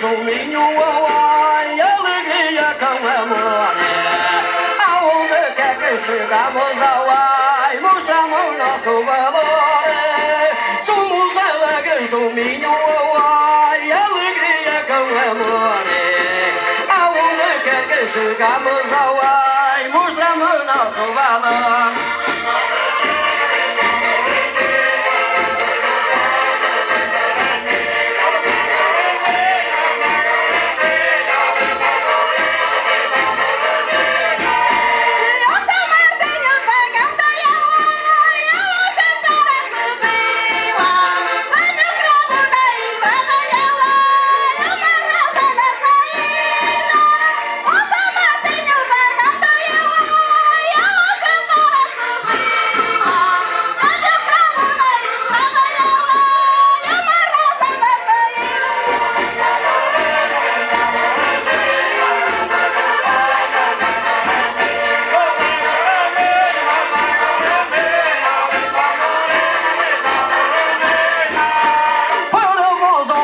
dominho, ai, alegria com amor. Aonde quer que chegamos, ai, mostramos nosso valor. Somos alegres do Minho, ai, alegria com amor. Aonde quer que chegamos, ai, mostramos nosso valor.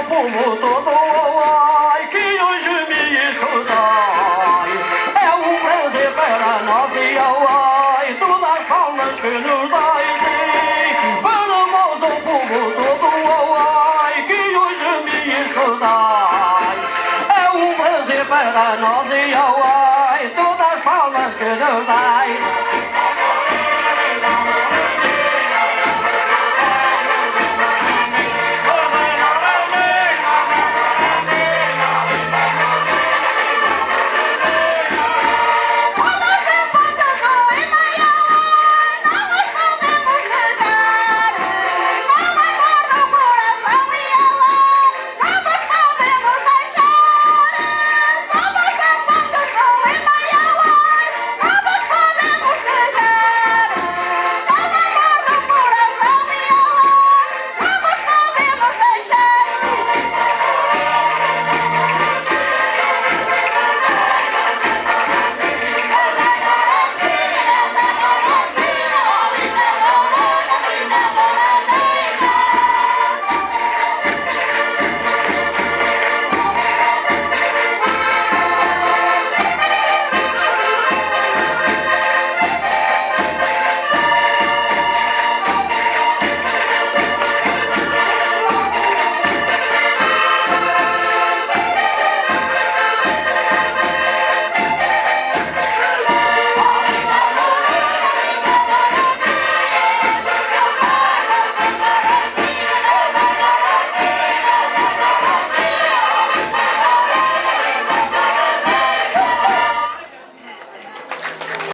Povo todo, ai, que hoje me escutai, é um prazer para nós e ai, todas as palmas que nos dais. Para nós o povo todo, ai, que hoje me escutai, é um prazer para nós e ai, todas as palmas que nos dais.